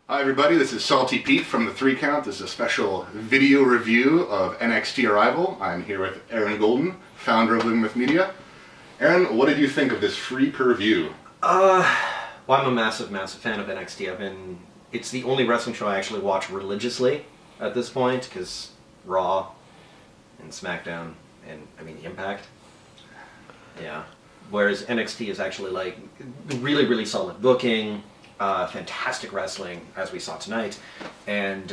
Hi everybody, this is Salty Pete from the 3 Count. This is a special video review of NXT Arrival. I'm here with Aaron Golden, founder of Living with Media. Aaron, what did you think of this free per view? Well, I'm a massive fan of NXT. It's the only wrestling show I actually watch religiously at this point, because Raw and SmackDown and, Impact. Yeah. Whereas NXT is actually like really solid booking, fantastic wrestling, as we saw tonight, and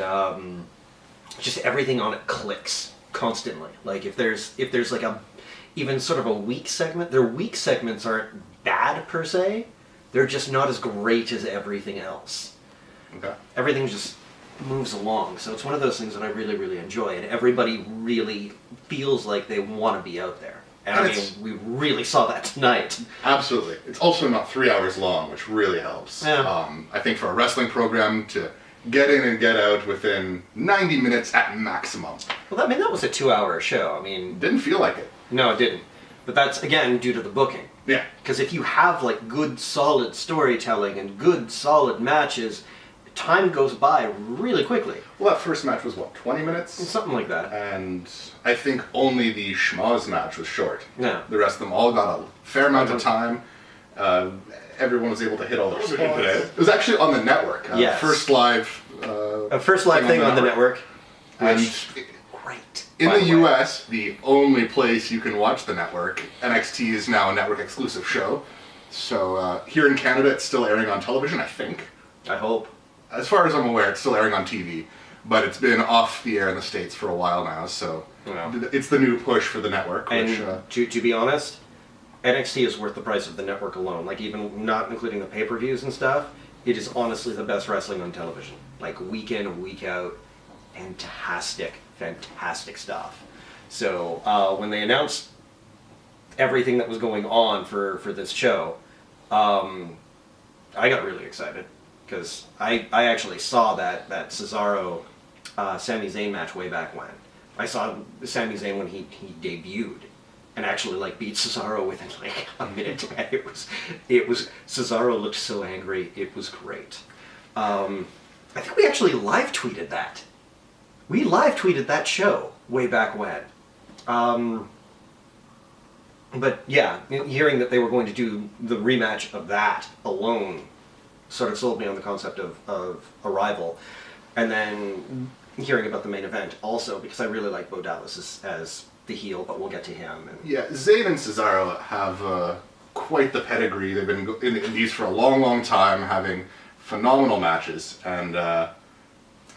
just everything on it clicks constantly. Like if there's like even sort of a weak segment, their weak segments aren't bad per se, they're just not as great as everything else. Okay. Everything just moves along, so it's one of those things that I really enjoy, and everybody really feels like they want to be out there. And we really saw that tonight. Absolutely. It's also not 3 hours long, which really helps. Yeah. I think for a wrestling program to get in and get out within 90 minutes at maximum. Well, that was a 2-hour show. Didn't feel like it. No, it didn't. But that's, again, due to the booking. Yeah. Because if you have, like, good, solid storytelling and good, solid matches, time goes by really quickly. Well, that first match was, what, 20 minutes? Something like that. And I think only the Schmoz match was short. Yeah. The rest of them all got a fair amount of time. Everyone was able to hit all their spots. It was actually on the network. Yes. First live thing on the network. And great. In the US, the only place you can watch the network, NXT is now a network exclusive show. So here in Canada, it's still airing on television, I think. I hope. As far as I'm aware, it's still airing on TV, but it's been off the air in the States for a while now, so it's the new push for the network. And to be honest, NXT is worth the price of the network alone. Like, even not including the pay-per-views and stuff, it is honestly the best wrestling on television. Like, week in, week out, fantastic stuff. So, when they announced everything that was going on for this show, I got really excited. Because I actually saw that Cesaro Sami Zayn match way back when. I saw Sami Zayn when he debuted and actually beat Cesaro within a minute. And it was Cesaro looked so angry. It was great. I think we actually live tweeted that. We live tweeted that show way back when. But yeah, hearing that they were going to do the rematch of that alone sort of sold me on the concept of Arrival, and then hearing about the main event also, because I really like Bo Dallas as the heel, but we'll get to him. Yeah, Zayn and Cesaro have quite the pedigree. They've been in these for a long time, having phenomenal matches, and I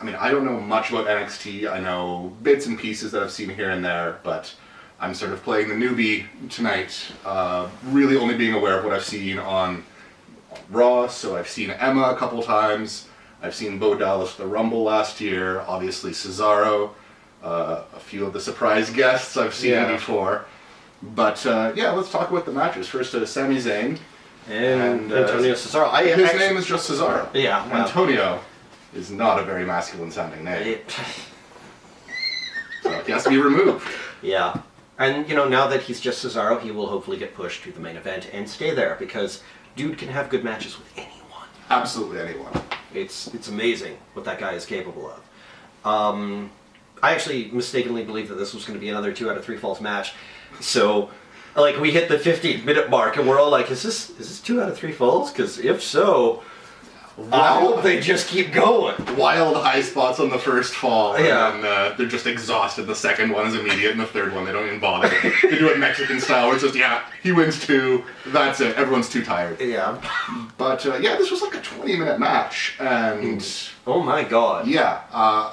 don't know much about NXT. I know bits and pieces that I've seen here and there, but I'm sort of playing the newbie tonight, really only being aware of what I've seen on Raw. So I've seen Emma a couple times, I've seen Bo Dallas at the Rumble last year, obviously Cesaro, a few of the surprise guests I've seen before. But let's talk about the matches. First, Sami Zayn and Antonio Cesaro. His name is just Cesaro. Yeah. Well, Antonio is not a very masculine sounding name. So he has to be removed. Yeah. And, now that he's just Cesaro, he will hopefully get pushed to the main event and stay there, because dude can have good matches with anyone. Absolutely anyone. It's amazing what that guy is capable of. I actually mistakenly believed that this was going to be another 2 out of 3 falls match. So, we hit the 15-minute mark, and we're all like, is this 2 out of 3 falls? Because if so, I hope they just keep going. Wild high spots on the first fall, and yeah. then they're just exhausted. The second one is immediate, and the third one they don't even bother. They do it Mexican style, where it's just, he wins 2, that's it, everyone's too tired. Yeah. But this was like a 20-minute match, and... Oh my god. Yeah,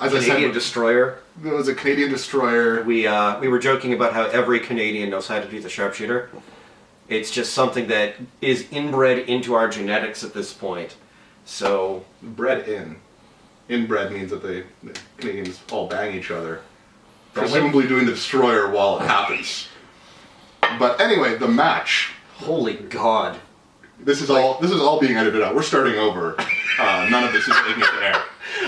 as Canadian I said... Destroyer. There was a Canadian Destroyer. We were joking about how every Canadian knows how to do the sharpshooter. It's just something that is inbred into our genetics at this point. So, Bred in. Inbred means that the Canadians all bang each other, presumably doing the Destroyer while it happens. But anyway, the match. Holy God! This is all being edited out. We're starting over. None of this is making it to air.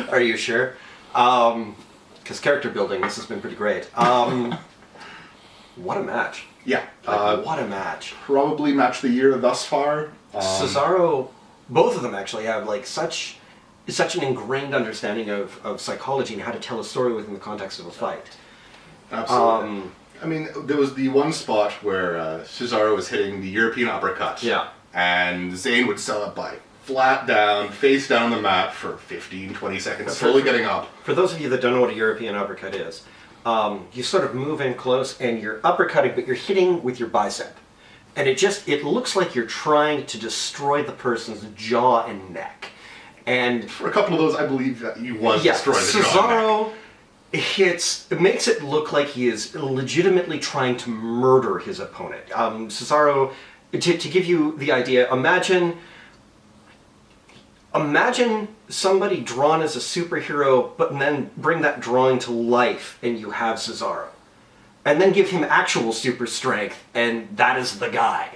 Are you sure? Because character building, this has been pretty great. What a match! Yeah. What a match! Probably match of the year thus far. Cesaro, both of them actually have such such an ingrained understanding of psychology and how to tell a story within the context of a fight. Absolutely. I mean, there was the one spot where Cesaro was hitting the European uppercut. Yeah. And Zayn would sell it by flat down, face down the mat for 15, 20 seconds, slowly getting up. For those of you that don't know what a European uppercut is, you sort of move in close and you're uppercutting, but you're hitting with your bicep. And it looks like you're trying to destroy the person's jaw and neck. And for a couple of those, I believe that he was destroying the jaw and neck. It makes it look like he is legitimately trying to murder his opponent. Cesaro, to give you the idea, imagine somebody drawn as a superhero, but then bring that drawing to life, and you have Cesaro. And then give him actual super strength, and that is the guy.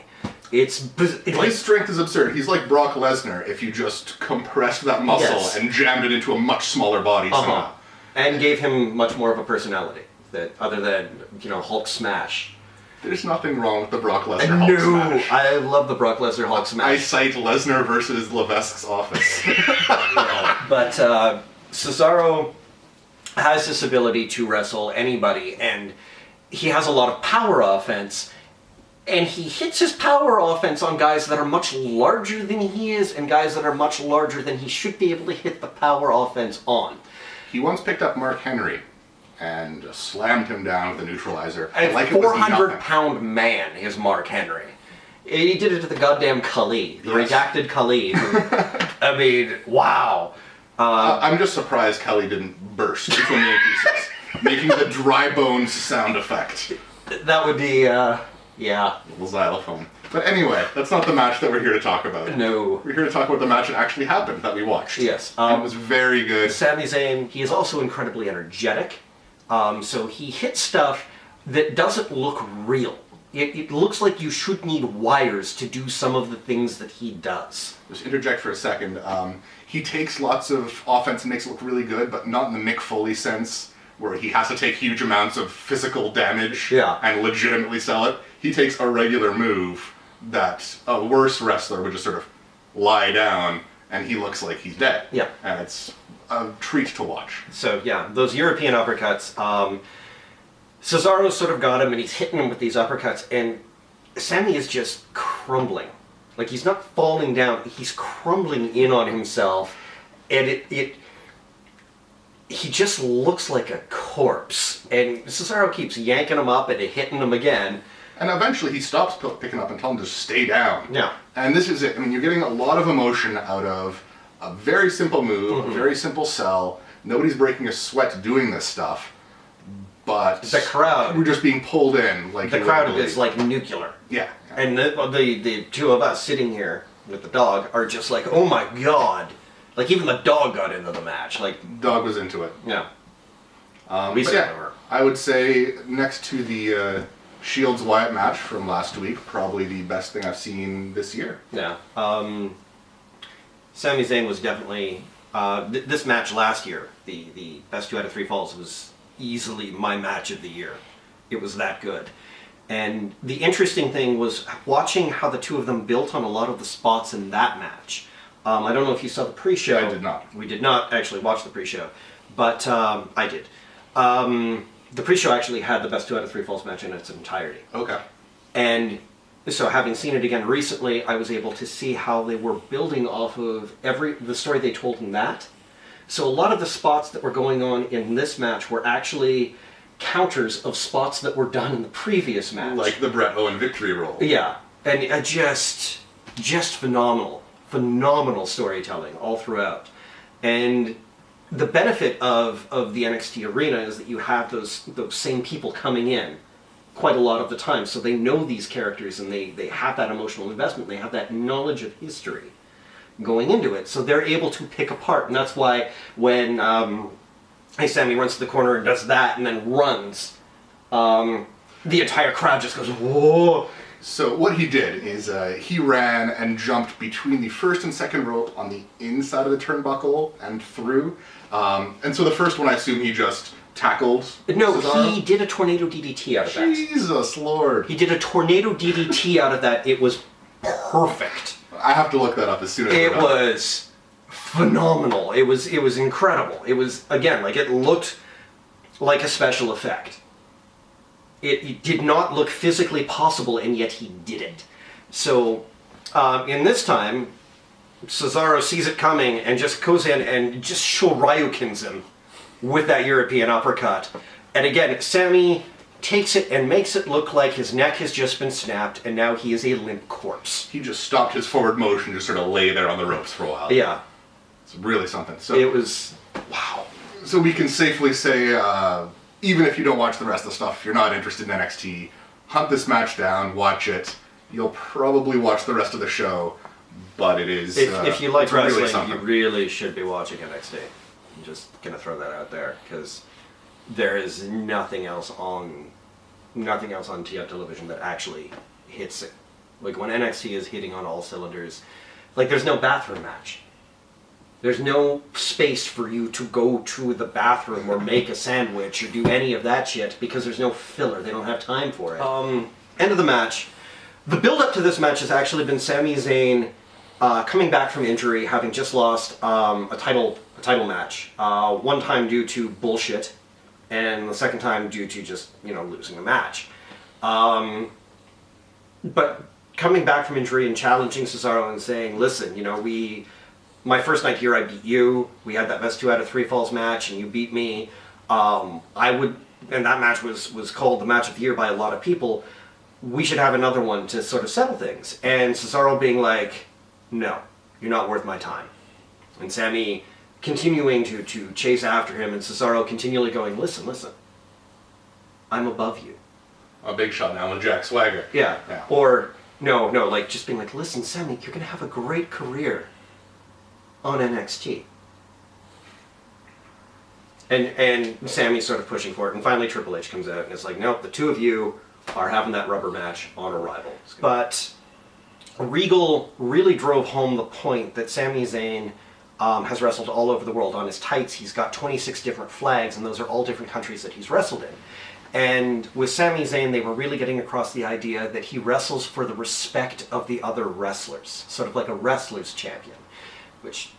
His strength is absurd. He's like Brock Lesnar if you just compressed that muscle and jammed it into a much smaller body somehow. And gave him much more of a personality, that other than, Hulk smash. There's nothing wrong with the Brock Lesnar Hulk smash. I love the Brock Lesnar Hulk smash. I cite Lesnar versus Levesque's office. But Cesaro has this ability to wrestle anybody, and he has a lot of power offense, and he hits his power offense on guys that are much larger than he is, and guys that are much larger than he should be able to hit the power offense on. He once picked up Mark Henry and slammed him down with a neutralizer. A 400-pound man is Mark Henry. He did it to the goddamn Khali, the redacted Khali. I mean, wow. I'm just surprised Khali didn't burst into a million pieces, making the dry bones sound effect. That would be, yeah. Little xylophone. But anyway, that's not the match that we're here to talk about. No. We're here to talk about the match that actually happened, that we watched. Yes. It was very good. Sami Zayn, he is also incredibly energetic. So he hits stuff that doesn't look real. It looks like you should need wires to do some of the things that he does. Just interject for a second. He takes lots of offense and makes it look really good, but not in the Mick Foley sense, where he has to take huge amounts of physical damage and legitimately sell it. He takes a regular move that a worse wrestler would just sort of lie down, and he looks like he's dead. Yeah. And it's a treat to watch. So, yeah, those European uppercuts, Cesaro's sort of got him, and he's hitting him with these uppercuts, and Sami is just crumbling. Like, he's not falling down, he's crumbling in on himself, and he just looks like a corpse. And Cesaro keeps yanking him up and hitting him again. And eventually he stops picking up and tells him to stay down. Yeah. And this is it. I mean, you're getting a lot of emotion out of a very simple move, a very simple sell. Nobody's breaking a sweat doing this stuff. But the crowd, we're just being pulled in. Like the crowd is like nuclear. Yeah. And the two of us sitting here with the dog are just like, oh my god. Like, even the dog got into the match. Like, dog was into it. Yeah. I would say next to the Shields Wyatt match from last week, probably the best thing I've seen this year. Yeah. Sami Zayn was definitely this match last year. The best 2 out of 3 falls was easily my match of the year. It was that good. And the interesting thing was watching how the two of them built on a lot of the spots in that match. I don't know if you saw the pre-show. I did not. We did not actually watch the pre-show, but I did. The pre-show actually had the best 2 out of 3 falls match in its entirety. Okay. And so having seen it again recently, I was able to see how they were building off of the story they told in that. So a lot of the spots that were going on in this match were actually counters of spots that were done in the previous match. Like the Bret Owen victory roll. Yeah. And just phenomenal. Phenomenal storytelling all throughout. And the benefit of the NXT arena is that you have those same people coming in quite a lot of the time, so they know these characters and they have that emotional investment, they have that knowledge of history going into it, so they're able to pick apart. And that's why when Sami runs to the corner and does that and then runs, the entire crowd just goes, whoa. So what he did is he ran and jumped between the first and second rope on the inside of the turnbuckle and through. And so the first one, I assume he just tackled Cesaro? He did a tornado DDT out of that. Jesus Lord. He did a tornado DDT out of that. It was perfect. I have to look that up as soon as it was phenomenal. It was incredible. It was, again, like, it looked like a special effect. It did not look physically possible, and yet he did it. So, in this time, Cesaro sees it coming and just goes in and just Shoryukens him with that European uppercut. And again, Sammy takes it and makes it look like his neck has just been snapped, and now he is a limp corpse. He just stopped his forward motion, just sort of lay there on the ropes for a while. Yeah. It's really something. So it was, wow. So we can safely say, even if you don't watch the rest of the stuff, if you're not interested in NXT, hunt this match down, watch it. You'll probably watch the rest of the show, but it is... If you like wrestling, really you really should be watching NXT. I'm just going to throw that out there, because there is nothing else on TF television that actually hits it. Like, when NXT is hitting on all cylinders, like, there's no bathroom match. There's no space for you to go to the bathroom or make a sandwich or do any of that shit, because there's no filler. They don't have time for it. End of the match. The build-up to this match has actually been Sami Zayn coming back from injury, having just lost a title match. One time due to bullshit, and the second time due to just, losing the match. But coming back from injury and challenging Cesaro and saying, listen, my first night here I beat you, we had that best 2 out of 3 falls match, and you beat me. And that match was called the match of the year by a lot of people. We should have another one to sort of settle things. And Cesaro being like, no, you're not worth my time. And Sammy continuing to chase after him, and Cesaro continually going, listen, I'm above you. A big shot now with Jack Swagger. Yeah. Or, no, like, just being like, listen, Sammy, you're going to have a great career on NXT. And Sammy's sort of pushing for it, and finally Triple H comes out and it's like, nope, the two of you are having that rubber match on Arrival. But Regal really drove home the point that Sami Zayn has wrestled all over the world. On his tights, he's got 26 different flags, and those are all different countries that he's wrestled in. And with Sami Zayn, they were really getting across the idea that he wrestles for the respect of the other wrestlers, sort of like a wrestler's champion, which,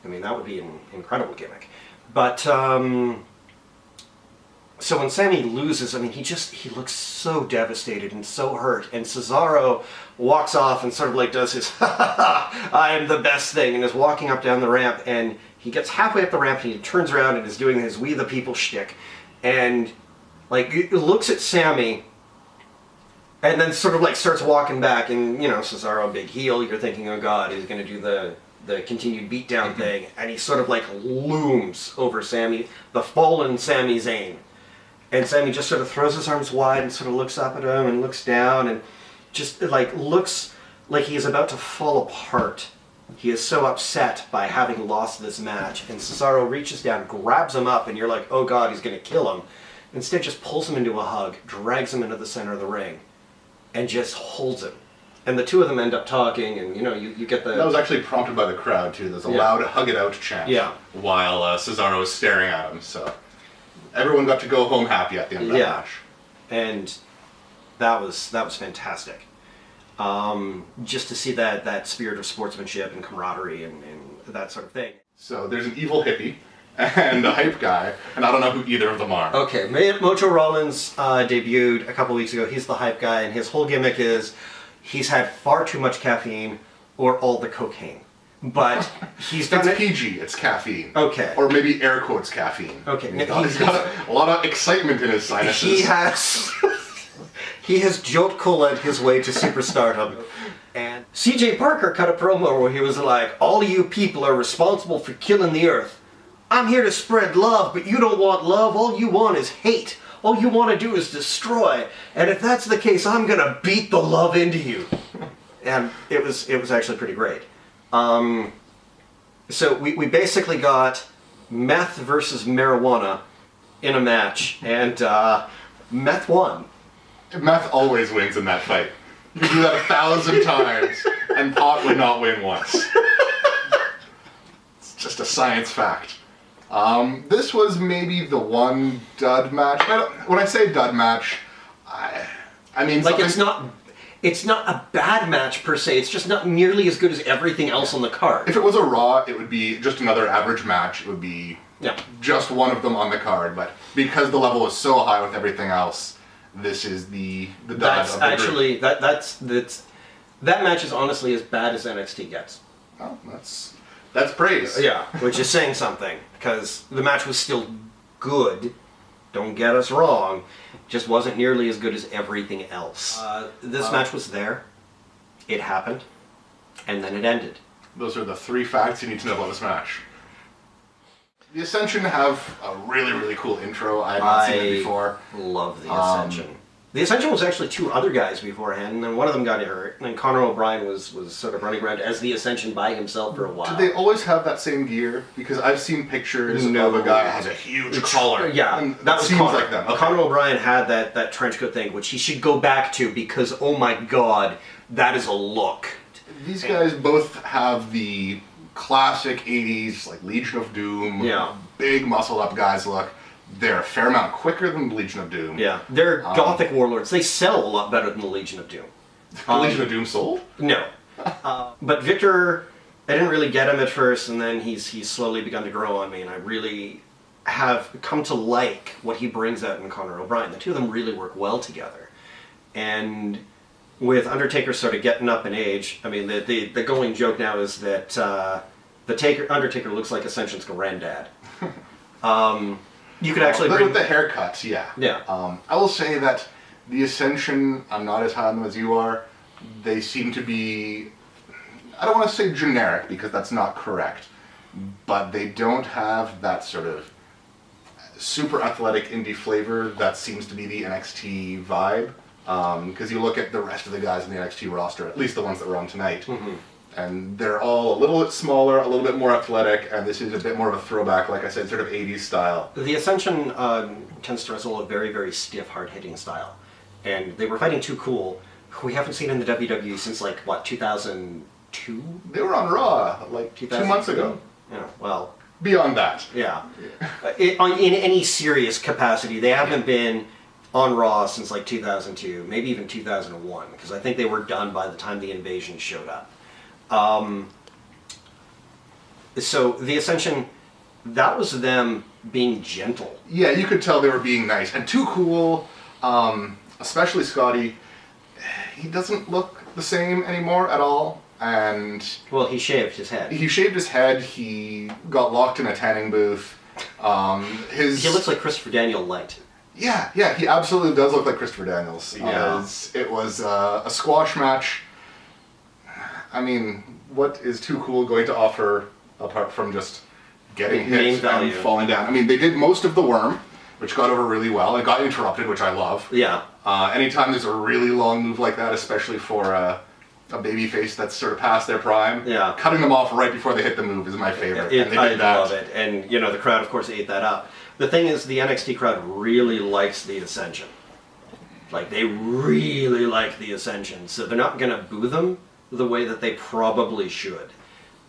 that would be an incredible gimmick. But, so when Sammy loses, he looks so devastated and so hurt, and Cesaro walks off and sort of like does his, I am the best thing, and is walking up down the ramp, and he gets halfway up the ramp, and he turns around and is doing his We the People shtick, and, looks at Sammy, and then sort of starts walking back, and, Cesaro, big heel, you're thinking, oh god, he's going to do the continued beatdown thing, and he sort of looms over Sammy, the fallen Sami Zayn. And Sammy just sort of throws his arms wide and sort of looks up at him and looks down and just looks like he is about to fall apart. He is so upset by having lost this match. And Cesaro reaches down, grabs him up, and you're like, oh god, he's going to kill him. Instead just pulls him into a hug, drags him into the center of the ring, and just holds him. And the two of them end up talking, and you get the... That was actually prompted by the crowd too. There's a loud hug it out chant while Cesaro was staring at him, so... Everyone got to go home happy at the end of that match. And that was fantastic. Just to see that spirit of sportsmanship and camaraderie and that sort of thing. So there's an evil hippie and a hype guy, and I don't know who either of them are. Okay, Mojo Rawlins debuted a couple weeks ago. He's the hype guy, and his whole gimmick is he's had far too much caffeine or all the cocaine. But he's done It's PG, it's caffeine. Okay. Or maybe air quotes caffeine. Okay. He's got a lot of excitement in his sinuses. He has Jolt Cola'd his way to superstardom. And CJ Parker cut a promo where he was like, all you people are responsible for killing the earth. I'm here to spread love, but you don't want love. All you want is hate. All you want to do is destroy. And if that's the case, I'm going to beat the love into you. And it was actually pretty great. So we basically got meth versus marijuana in a match, and meth won. Meth always wins in that fight. You can do that 1,000 times, and pot would not win once. It's just a science fact. This was maybe the one dud match. When I say dud match, I mean... Like, it's not a bad match per se. It's just not nearly as good as everything else on the card. If it was a Raw, it would be just another average match. It would be just one of them on the card. But because the level is so high with everything else, this is the That's of the actually group. That match is honestly as bad as NXT gets. Oh, that's praise. Yeah, which is saying something, because the match was still good. Don't get us wrong. Just wasn't nearly as good as everything else. This match was there. It happened. And then it ended. Those are the 3 facts you need to know about this match. The Ascension have a really, really cool intro. I had not seen it before. Love the Ascension. The Ascension was actually 2 other guys beforehand, and then one of them got hurt, and then Conor O'Brien was sort of running around as the Ascension by himself for a while. Did they always have that same gear? Because I've seen pictures of a guy that has a huge collar. Yeah, and that was seems Conor. like them. Okay. Conor O'Brien had that trench coat thing, which he should go back to, because, oh my god, that is a look. These guys both have the classic 80s, like Legion of Doom, big muscle-up guys look. They're a fair amount quicker than the Legion of Doom. Yeah, they're Gothic warlords. They sell a lot better than the Legion of Doom. The Legion of Doom sold? No. But Victor, I didn't really get him at first, and then he's slowly begun to grow on me, and I really have come to like what he brings out in Conor O'Brien. The 2 of them really work well together. And with Undertaker sort of getting up in age, I mean, the going joke now is that Undertaker looks like Ascension's granddad. You could actually with the haircuts, yeah. Yeah. I will say that the Ascension, I'm not as high on them as you are. They seem to be, I don't want to say generic because that's not correct, but they don't have that sort of super athletic indie flavor that seems to be the NXT vibe. Because you look at the rest of the guys in the NXT roster, at least the ones that were on tonight, and they're all a little bit smaller, a little bit more athletic, and this is a bit more of a throwback, like I said, sort of 80s style. The Ascension tends to wrestle a very, very stiff, hard-hitting style. And they were fighting Too Cool, who we haven't seen in the WWE since, like, what, 2002? They were on Raw, like, 2 months ago. Yeah, well... Beyond that. Yeah. In any serious capacity, they haven't been on Raw since, like, 2002, maybe even 2001, because I think they were done by the time the Invasion showed up. So the Ascension, that was them being gentle. Yeah, you could tell they were being nice. And Too Cool, especially Scotty, he doesn't look the same anymore at all. And well, he shaved his head. He got locked in a tanning booth. He looks like Christopher Daniel light. Yeah, he absolutely does look like Christopher Daniels. Yeah. It was a squash match. I mean, what is Too Cool going to offer apart from just getting hit and falling down? I mean, they did most of the worm, which got over really well. It got interrupted, which I love. Yeah. Anytime there's a really long move like that, especially for a babyface that's sort of past their prime, cutting them off right before they hit the move is my favorite. I love it. And, you know, the crowd, of course, ate that up. The thing is, the NXT crowd really likes the Ascension. Like, they really like the Ascension. So they're not going to boo them the way that they probably should.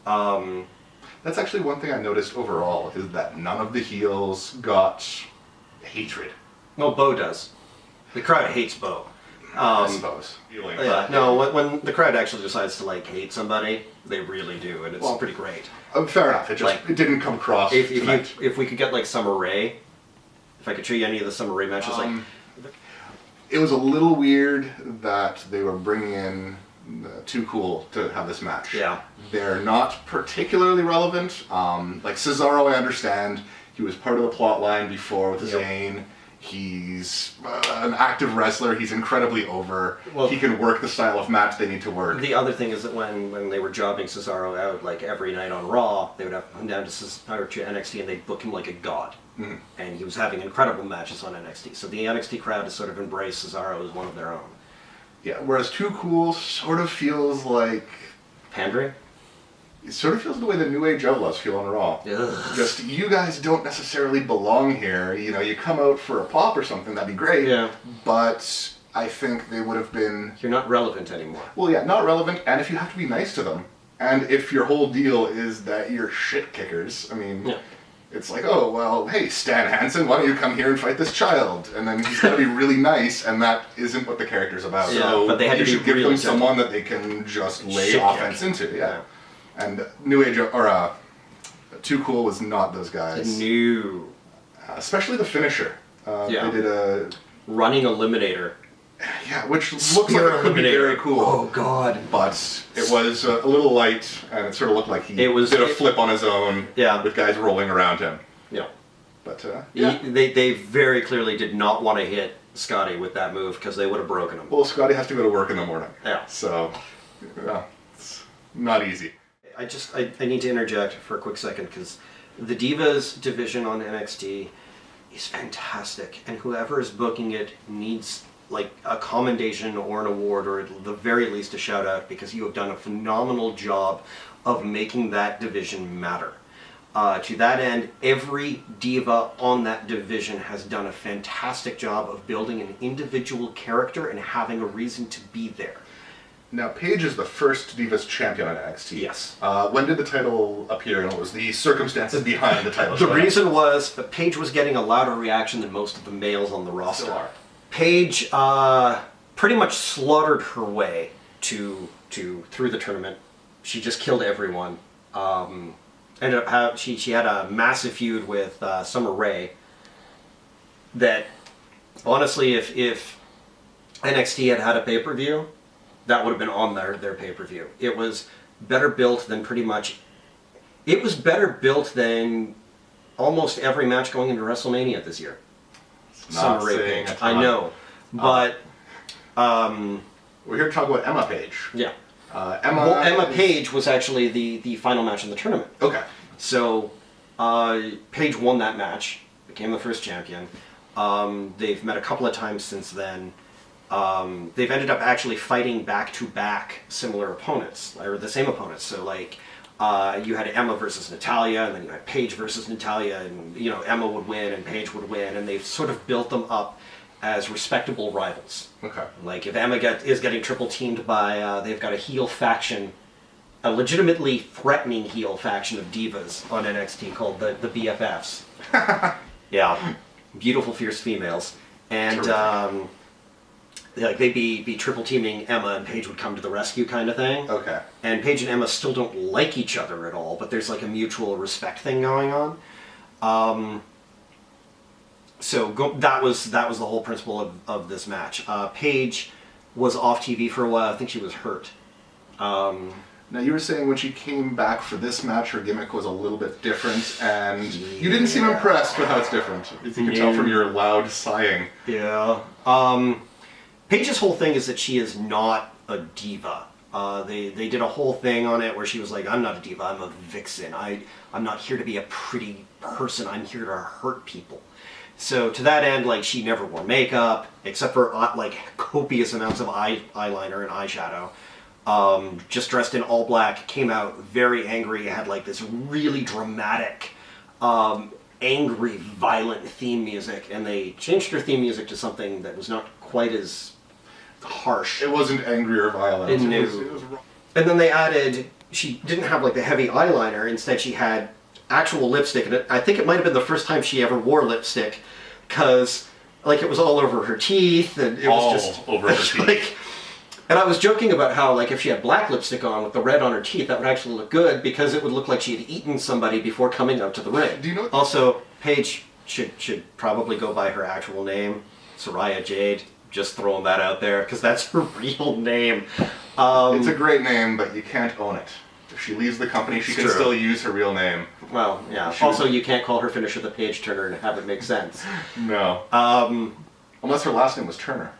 That's actually one thing I noticed overall, is that none of the heels got hatred. No, Bo does. The crowd hates Bo. I suppose. No, when the crowd actually decides to, like, hate somebody, they really do, and it's pretty great. Fair enough. It didn't come across tonight. If we could get, like, Summer Rae, if I could show you any of the Summer Rae matches, it was a little weird that they were bringing in Too Cool to have this match. Yeah. They're not particularly relevant. Like Cesaro, I understand. He was part of the plot line before with Zayn. He's an active wrestler. He's incredibly over. Well, he can work the style of match they need to work. The other thing is that when they were jobbing Cesaro out, like, every night on Raw, they would have him down to NXT and they'd book him like a god. Mm-hmm. And he was having incredible matches on NXT. So the NXT crowd has sort of embraced Cesaro as one of their own. Yeah, whereas Too Cool sort of feels like... pandering? It sort of feels the way the New Age Outlaws feel on Raw. Ugh. Just, you guys don't necessarily belong here. You know, you come out for a pop or something, that'd be great. Yeah. But I think they would have been... You're not relevant anymore. Well, yeah, not relevant, and if you have to be nice to them, and if your whole deal is that you're shit kickers, I mean... Yeah. it's like, oh, well, hey, Stan Hansen, why don't you come here and fight this child? And then he's got to be really nice, and that isn't what the character's about. Yeah, so but they had you to be should give real them gentle. someone that they can just lay Shit offense kick. into, yeah. And New Age, or Too Cool was not those guys. New. Especially the finisher. Yeah. They did a... Running Eliminator. Yeah, which looks Spear like it could be Eliminator. very cool. Oh, God. But it was a little light, and it sort of looked like he did a flip on his own with guys rolling around him. Yeah. But, They very clearly did not want to hit Scotty with that move because they would have broken him. Well, Scotty has to go to work in the morning. Yeah. So, it's not easy. I need to interject for a quick second because the Divas division on NXT is fantastic, and whoever is booking it needs like a commendation or an award, or at the very least a shout out, because you have done a phenomenal job of making that division matter. To that end, every diva on that division has done a fantastic job of building an individual character and having a reason to be there. Now, Paige is the first Divas champion on NXT. Yes. When did the title appear, and what was the circumstances behind the title? The reason was that Paige was getting a louder reaction than most of the males on the roster. Still are. Paige pretty much slaughtered her way through the tournament. She just killed everyone. Ended up she had a massive feud with Summer Rae. That honestly, if NXT had a pay-per-view, that would have been on their pay-per-view. It was better built than pretty much. It was better built than almost every match going into WrestleMania this year. Not Summer Rae saying Page. a ton. I know, but we're here to talk about Emma Page. yeah. Emma Page was actually the final match in the tournament. Okay. So Paige won that match, became the first champion. They've met a couple of times since then. They've ended up actually fighting back-to-back similar opponents, or the same opponents. So like, you had Emma versus Natalya, and then you had Paige versus Natalya, and you know Emma would win and Paige would win, and they've sort of built them up as respectable rivals. Okay. Like if Emma is getting triple teamed by, they've got a heel faction, a legitimately threatening heel faction of divas on NXT called the BFFs. Yeah, beautiful, fierce females, and like they'd be triple teaming Emma, and Paige would come to the rescue, kind of thing. Okay. And Paige and Emma still don't like each other at all, but there's like a mutual respect thing going on. That was the whole principle of this match. Paige was off TV for a while. I think she was hurt. Now, you were saying when she came back for this match, her gimmick was a little bit different, and you didn't seem impressed with how it's different, as you can tell from your loud sighing. Yeah. Paige's whole thing is that she is not a diva. They did a whole thing on it where she was like, I'm not a diva, I'm a vixen. I'm not here to be a pretty person, I'm here to hurt people. So to that end, like, she never wore makeup, except for like copious amounts of eyeliner and eyeshadow. Just dressed in all black, came out very angry, had like this really dramatic, angry, violent theme music, and they changed her theme music to something that was not quite as harsh. It wasn't angry or violent. It was wrong. And then they added, she didn't have like the heavy eyeliner, instead she had actual lipstick, and I think it might have been the first time she ever wore lipstick, because like it was all over her teeth, and it was just over her teeth. Like, and I was joking about how like if she had black lipstick on with the red on her teeth, that would actually look good, because it would look like she had eaten somebody before coming out to the ring. Do you know? Also, Paige should probably go by her actual name, Soraya Jade. Just throwing that out there, because that's her real name. It's a great name, but you can't own it. If she leaves the company, she can still use her real name. Well, yeah. Also, you can't call her finisher the Paige Turner and have it make sense. No. Unless her last name was Turner.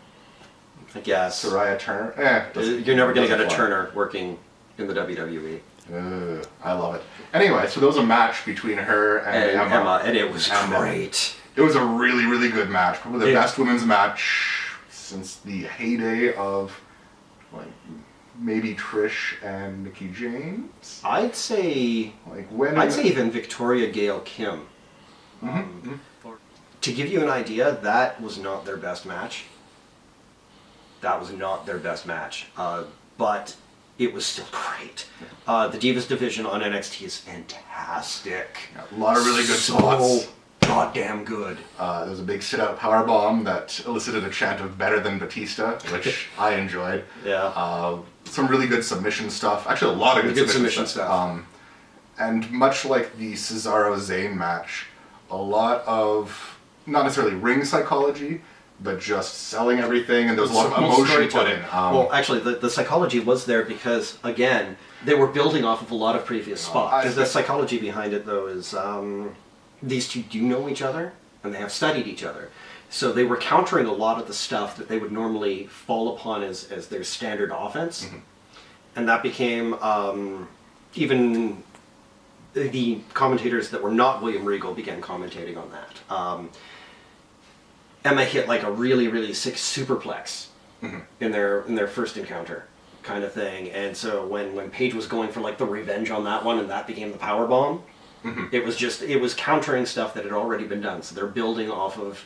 I guess. Soraya Turner. You're never going to get a Turner working in the WWE. I love it. Anyway, so there was a match between her and Emma. And it was great. It was a really, really good match. Probably the best women's match since the heyday of, like, maybe Trish and Mickie James. I'd say even Victoria Gail Kim. To give you an idea, that was not their best match. But it was still great. The Divas division on NXT is fantastic. Yeah, a lot of really good spots. So goddamn good. There was a big sit-out powerbomb that elicited a chant of better than Batista, which I enjoyed. Yeah. Some really good submission stuff. Actually, a lot of good submission stuff. And much like the Cesaro-Zayn match, a lot of, not necessarily ring psychology, but just selling everything, and there was a lot of emotion put in. Well, actually, the psychology was there because, again, they were building off of a lot of previous spots. Because the psychology behind it, though, is these two do know each other, and they have studied each other. So they were countering a lot of the stuff that they would normally fall upon as their standard offense. Mm-hmm. And that became, even the commentators that were not William Regal began commentating on that. Emma hit like a really, really sick superplex mm-hmm. in their first encounter kind of thing. And so when Paige was going for like the revenge on that one and that became the powerbomb, mm-hmm. it was countering stuff that had already been done. So they're building off of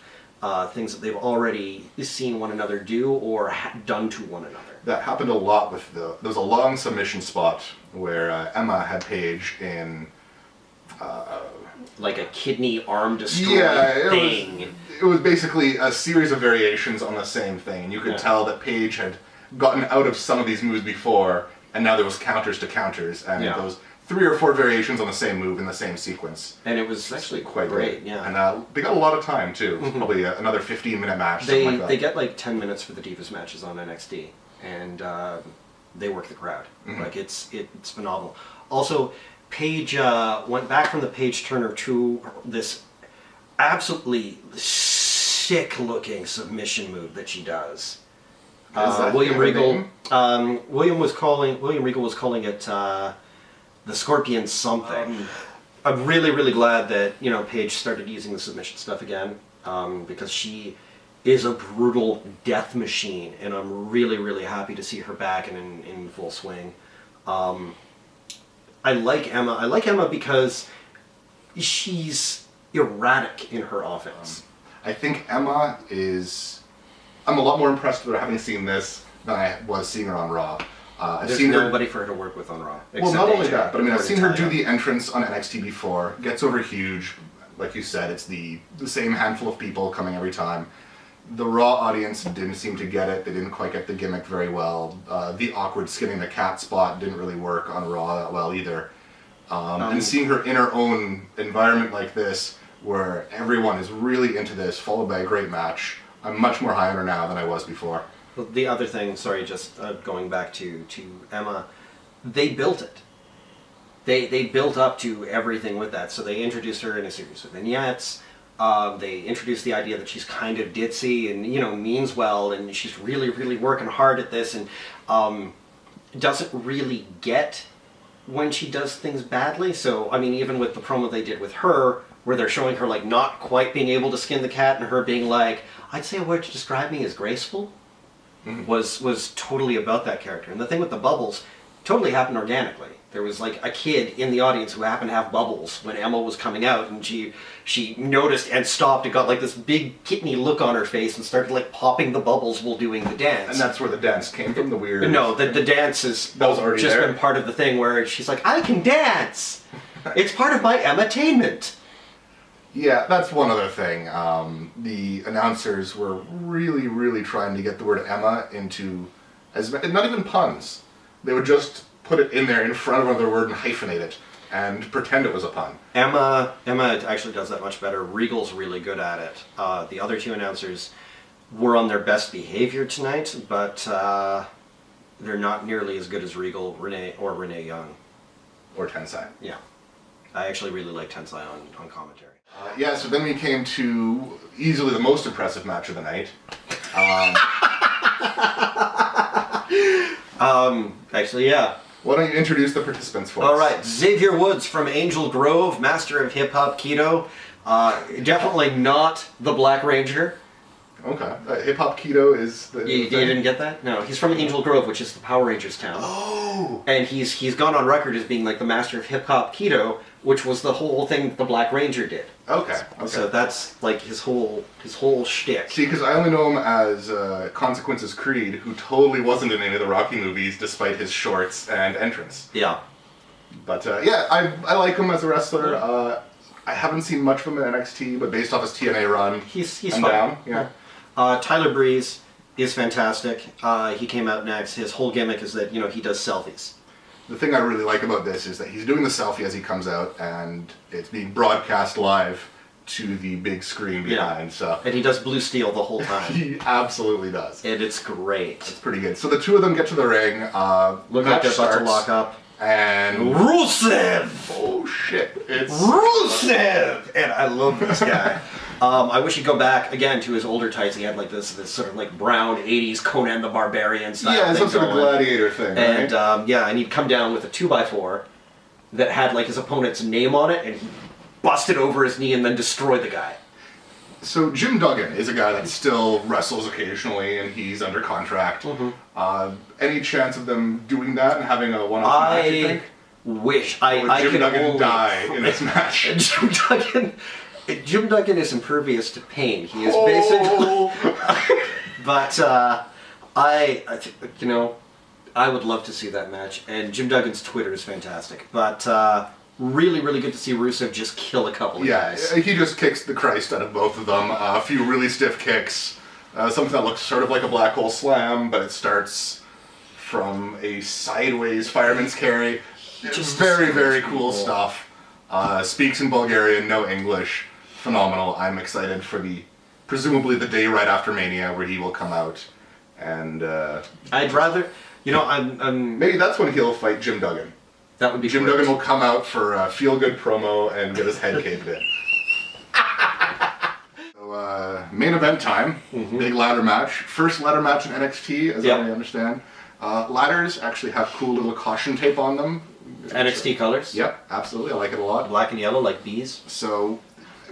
things that they've already seen one another do or done to one another. That happened a lot with there was a long submission spot where Emma had Paige in like a kidney arm destroy thing. It was basically a series of variations on the same thing. You could tell that Paige had gotten out of some of these moves before, and now there was counters to counters, and those 3 or 4 variations on the same move in the same sequence. And it was actually quite great, yeah. And they got a lot of time, too. It was probably another 15-minute match, something like that. They get like 10 minutes for the Divas matches on NXT, and they work the crowd. Mm-hmm. Like, it's phenomenal. Also, Paige went back from the Paige Turner to this absolutely sick-looking submission move that she does. William Regal was calling it the Scorpion something. I'm really, really glad that Paige started using the submission stuff again because she is a brutal death machine, and I'm really, really happy to see her back and in full swing. I like Emma. I like Emma because she's erratic in her offense. I think Emma I'm a lot more impressed with her having seen this than I was seeing her on Raw. There's nobody for her to work with on Raw. Well, not only that, but I mean, I've seen her do the entrance on NXT before, gets over huge. Like you said, it's the same handful of people coming every time. The Raw audience didn't seem to get it. They didn't quite get the gimmick very well. The awkward skinning the cat spot didn't really work on Raw that well either. And seeing her in her own environment like this, where everyone is really into this, followed by a great match, I'm much more high on her now than I was before. Well, the other thing, sorry, just going back to Emma, they built it. They built up to everything with that. So they introduced her in a series of vignettes. They introduced the idea that she's kind of ditzy and means well, and she's really, really working hard at this, and doesn't really get when she does things badly. So I mean, even with the promo they did with her, where they're showing her like not quite being able to skin the cat, and her being like, I'd say a word to describe me as graceful, mm-hmm. was totally about that character. And the thing with the bubbles totally happened organically. There was like a kid in the audience who happened to have bubbles when Emma was coming out, and she noticed and stopped and got like this big kidney look on her face and started like popping the bubbles while doing the dance. And that's where the dance came from, the weird... No, the dance has just been part of the thing where she's like, I can dance! It's part of my Emma-tainment! Yeah, that's one other thing. The announcers were really, really trying to get the word Emma into, not even puns. They would just put it in there in front of another word and hyphenate it and pretend it was a pun. Emma actually does that much better. Regal's really good at it. The other 2 announcers were on their best behavior tonight, but they're not nearly as good as Regal, Renee Young. Or Tensai. Yeah. I actually really like Tensai on commentary. So then we came to easily the most impressive match of the night. Actually, yeah. Why don't you introduce the participants for us? All right, Xavier Woods from Angel Grove, master of hip-hop keto. Definitely not the Black Ranger. Okay. Hip Hop Keto is the. You didn't get that? No, he's from Angel Grove, which is the Power Rangers town. Oh. And he's gone on record as being like the master of hip hop keto, which was the whole thing that the Black Ranger did. Okay. So that's like his whole shtick. See, because I only know him as Consequences Creed, who totally wasn't in any of the Rocky movies, despite his shorts and entrance. Yeah. But yeah, I like him as a wrestler. I haven't seen much from him in NXT, but based off his TNA run, he's I'm fine. down. Yeah. Tyler Breeze is fantastic. He came out next. His whole gimmick is that he does selfies. The thing I really like about this is that he's doing the selfie as he comes out, and it's being broadcast live to the big screen behind. Yeah. So and he does blue steel the whole time. he absolutely does. And it's great. It's pretty good. So the two of them get to the ring. Look like they're about to lock up. And Rusev! Oh shit! It's Rusev! And I love this guy. I wish he'd go back again to his older tights. He had like this sort of like brown '80s Conan the Barbarian style. Yeah, thing some sort of going. gladiator thing. And right? and he'd come down with a 2x4 that had like his opponent's name on it, and he busted over his knee and then destroyed the guy. So Jim Duggan is a guy that still wrestles occasionally, and he's under contract. Mm-hmm. Any chance of them doing that and having a one-off match, you think? Wish. Or I would Jim could Duggan only die in this match? Jim Duggan is impervious to pain. He is basically... But I think, I would love to see that match. And Jim Duggan's Twitter is fantastic. But really, really good to see Rusev just kill a couple of guys. He just kicks the Christ out of both of them. A few really stiff kicks. Something that looks sort of like a black hole slam, but it starts from a sideways fireman's carry. Just very, very cool stuff. Speaks in Bulgarian, no English. Phenomenal. I'm excited for presumably the day right after Mania where he will come out. And I'd rather, I'm maybe that's when he'll fight Jim Duggan. That would be Jim great. Duggan will come out for a feel-good promo and get his head caved in. So, main event time. Mm-hmm. Big ladder match. First ladder match in NXT, as I understand. Ladders actually have cool little caution tape on them. NXT colors? Yep, absolutely. I like it a lot. Black and yellow like bees. So,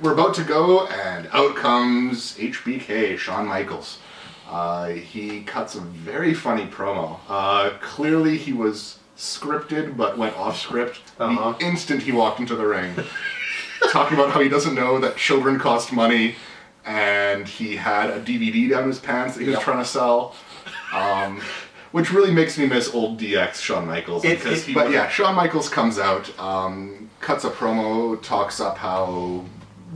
we're about to go, and out comes HBK, Shawn Michaels. He cuts a very funny promo. Clearly he was scripted, but went off script the instant he walked into the ring. Talking about how he doesn't know that children cost money, and he had a DVD down his pants that he was trying to sell. Which really makes me miss old DX Shawn Michaels. Shawn Michaels comes out, cuts a promo, talks up how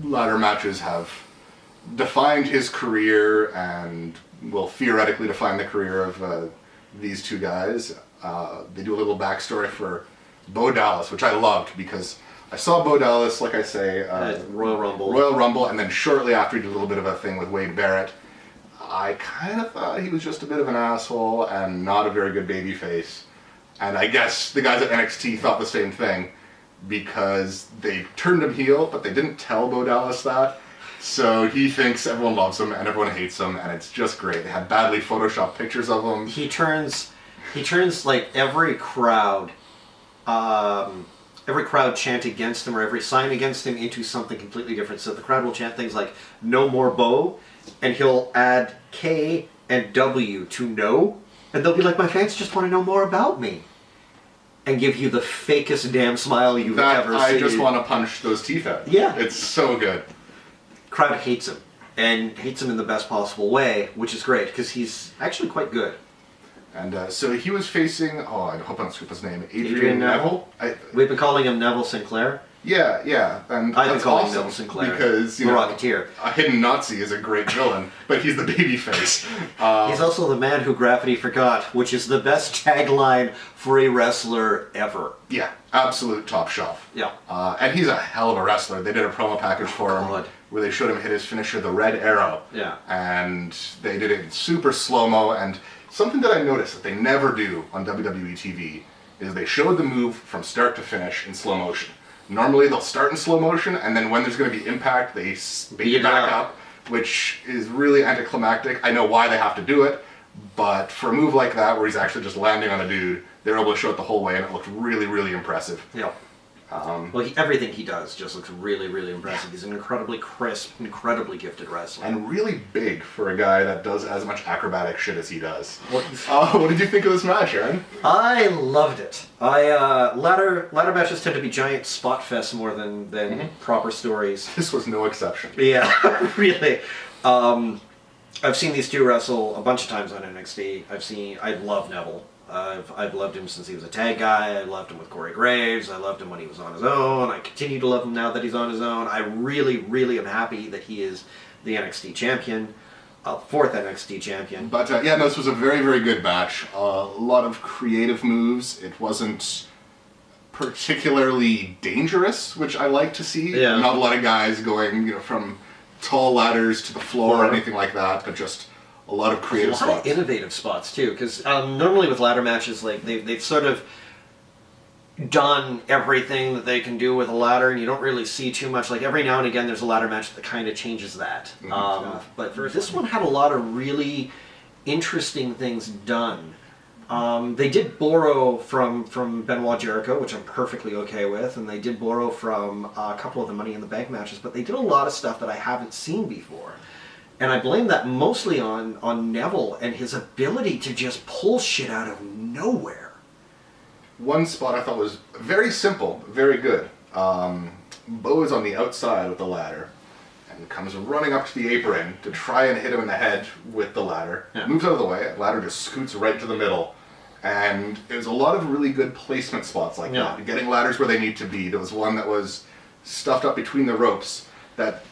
ladder matches have defined his career and will theoretically define the career of these two guys. They do a little backstory for Bo Dallas, which I loved because I saw Bo Dallas, like I say, Royal Rumble, and then shortly after he did a little bit of a thing with Wade Barrett. I kind of thought he was just a bit of an asshole and not a very good babyface. And I guess the guys at NXT thought the same thing because they turned him heel, but they didn't tell Bo Dallas that. So he thinks everyone loves him and everyone hates him, and it's just great. They had badly photoshopped pictures of him. He turns like every crowd chant against him or every sign against him into something completely different. So the crowd will chant things like "No more Bo," and he'll add K and W to "No," and they'll be like, "My fans just want to know more about me," and give you the fakest damn smile you've ever seen. I just want to punch those teeth out. Yeah, it's so good. Crowd hates him, and hates him in the best possible way, which is great because he's actually quite good. And so he was facing, I hope I don't scoop his name, Adrian Neville. We've been calling him Neville Sinclair. Yeah, and I've been that's calling awesome Neville Sinclair because the Rocketeer. A hidden Nazi is a great villain, but he's the babyface. He's also the man who gravity forgot, which is the best tagline for a wrestler ever. Yeah, absolute top shelf. Yeah, and he's a hell of a wrestler. They did a promo package for him where they showed him hit his finisher, the Red Arrow. Yeah, and they did it in super slow mo. And something that I noticed that they never do on WWE TV is they showed the move from start to finish in slow motion. Normally they'll start in slow motion, and then when there's going to be impact, they speed it back up, which is really anticlimactic. I know why they have to do it, but for a move like that, where he's actually just landing on a dude, they're able to show it the whole way, and it looked really, really impressive. Yeah. Well, everything he does just looks really, really impressive. He's an incredibly crisp, incredibly gifted wrestler. And really big for a guy that does as much acrobatic shit as he does. What did you think of this match, Aaron? I loved it. Ladder matches tend to be giant spot fests more than proper stories. This was no exception. Yeah, really. I've seen these two wrestle a bunch of times on NXT. I love Neville. I've loved him since he was a tag guy. I loved him with Corey Graves. I loved him when he was on his own. I continue to love him now that he's on his own. I really, really am happy that he is the NXT champion, fourth NXT champion. But this was a very, very good match. A lot of creative moves. It wasn't particularly dangerous, which I like to see. Yeah. Not a lot of guys going, from tall ladders to the floor or anything like that, but just a lot of creative spots. A lot of innovative spots, too, because normally with ladder matches, like they've sort of done everything that they can do with a ladder, and you don't really see too much. Like, every now and again, there's a ladder match that kind of changes that. But this one had a lot of really interesting things done. They did borrow from Benoit Jericho, which I'm perfectly okay with, and they did borrow from a couple of the Money in the Bank matches, but they did a lot of stuff that I haven't seen before. And I blame that mostly on Neville and his ability to just pull shit out of nowhere. One spot I thought was very simple, very good. Bo is on the outside with the ladder and comes running up to the apron to try and hit him in the head with the ladder. Yeah. Moves out of the way, ladder just scoots right to the middle. And there's a lot of really good placement spots like that. Getting ladders where they need to be. There was one that was stuffed up between the ropes that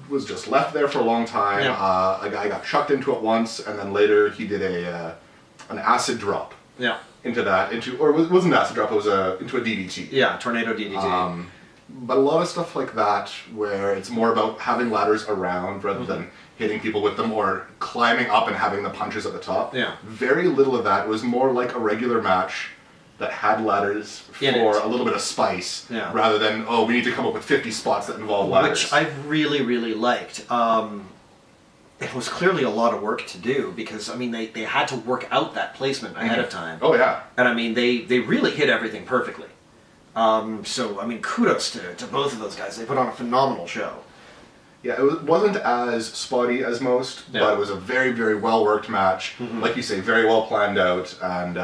was just left there for a long time. Yeah. A guy got chucked into it once, and then later he did an acid drop. Yeah. Or it wasn't an acid drop, it was into a DDT. Yeah, tornado DDT. But a lot of stuff like that, where it's more about having ladders around rather than hitting people with them or climbing up and having the punches at the top. Yeah. Very little of that. It was more like a regular match that had ladders for a little bit of spice, rather than, we need to come up with 50 spots that involve ladders. Which I really, really liked. It was clearly a lot of work to do because, they had to work out that placement ahead of time. Oh, yeah. And, they really hit everything perfectly. Kudos to both of those guys. They put on a phenomenal show. Yeah, it wasn't as spotty as most, but it was a very, very well-worked match. Like you say, very well planned out, and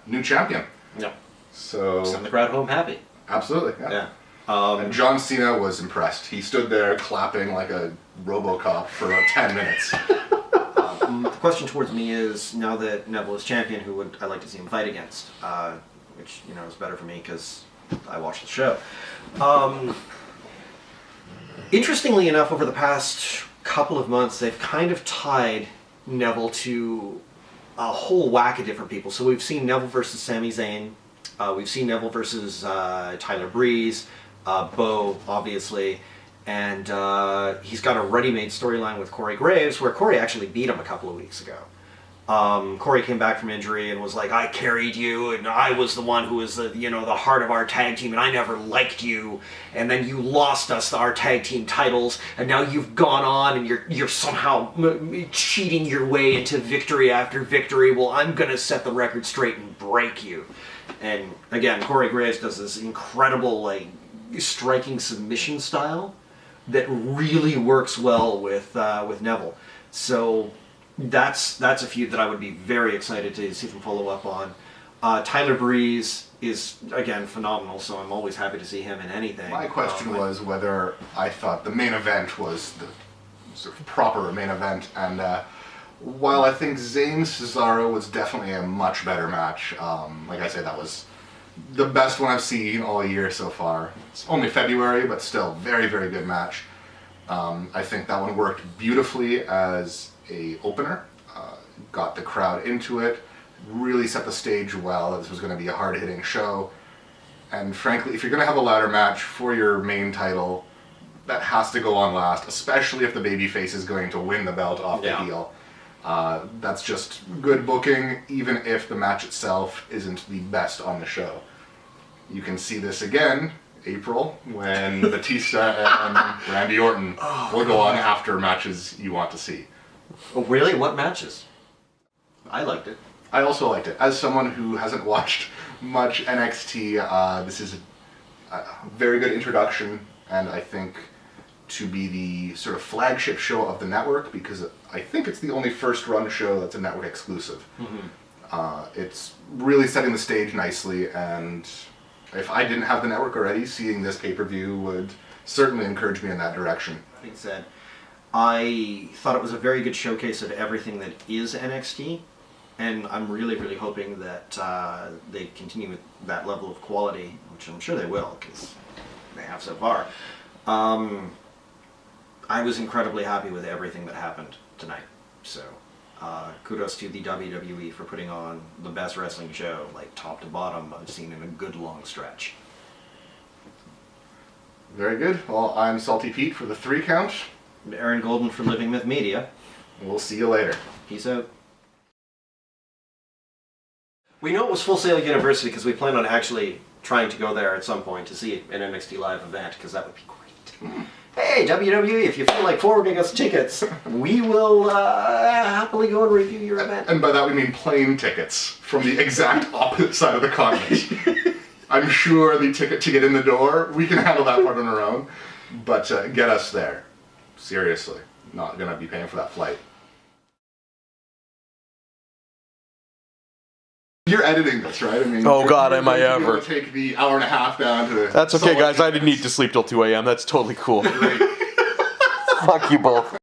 new champion. Yeah. So send the crowd home happy. Absolutely, yeah. And John Cena was impressed. He stood there clapping like a RoboCop for about 10 minutes. The question towards me is, now that Neville is champion, who would I like to see him fight against? Which, is better for me because I watch the show. Interestingly enough, over the past couple of months, they've kind of tied Neville to a whole whack of different people. So we've seen Neville versus Sami Zayn. We've seen Neville versus Tyler Breeze, Bo, obviously. And he's got a ready-made storyline with Corey Graves, where Corey actually beat him a couple of weeks ago. Corey came back from injury and was like, I carried you, and I was the one who was the heart of our tag team, and I never liked you, and then you lost us our tag team titles, and now you've gone on and you're somehow cheating your way into victory after victory. Well, I'm gonna set the record straight and break you. And again, Corey Graves does this incredible, striking submission style that really works well with Neville. So that's a feud that I would be very excited to see them follow up on. Tyler Breeze is, again, phenomenal, so I'm always happy to see him in anything. My question was whether I thought the main event was the sort of proper main event, and while I think Zayn-Cesaro was definitely a much better match, like I said, that was the best one I've seen all year so far. It's only February, but still, very, very good match. I think that one worked beautifully as a opener, got the crowd into it, really set the stage well. This was going to be a hard-hitting show, and frankly, if you're going to have a ladder match for your main title, that has to go on last, especially if the babyface is going to win the belt off the heel. That's just good booking, even if the match itself isn't the best on the show. You can see this again, April, when Batista and Randy Orton will go on after matches you want to see. Oh, really? What matches? I liked it. I also liked it. As someone who hasn't watched much NXT, this is very good introduction, and I think to be the sort of flagship show of the network, because I think it's the only first-run show that's a network exclusive. It's really setting the stage nicely, and if I didn't have the network already, seeing this pay-per-view would certainly encourage me in that direction. That being said, I thought it was a very good showcase of everything that is NXT, and I'm really, really hoping that they continue with that level of quality, which I'm sure they will, because they have so far. I was incredibly happy with everything that happened tonight, so kudos to the WWE for putting on the best wrestling show, like top to bottom, I've seen in a good long stretch. Very good. Well, I'm Salty Pete for the 3 Count. Aaron Golden for Living Myth Media. We'll see you later. Peace out. We know it was Full Sail University because we plan on actually trying to go there at some point to see an NXT live event, because that would be great. Hey, WWE, if you feel like forwarding us tickets, we will happily go and review your event. And by that we mean plane tickets from the exact opposite side of the continent. I'm sure the ticket to get in the door, we can handle that part on our own, but get us there. Seriously, not gonna be paying for that flight. You're editing this, right? I mean, oh God, am I ever? Take the hour and a half down to. That's okay, guys. I didn't need to sleep till 2 a.m. That's totally cool. Fuck you both.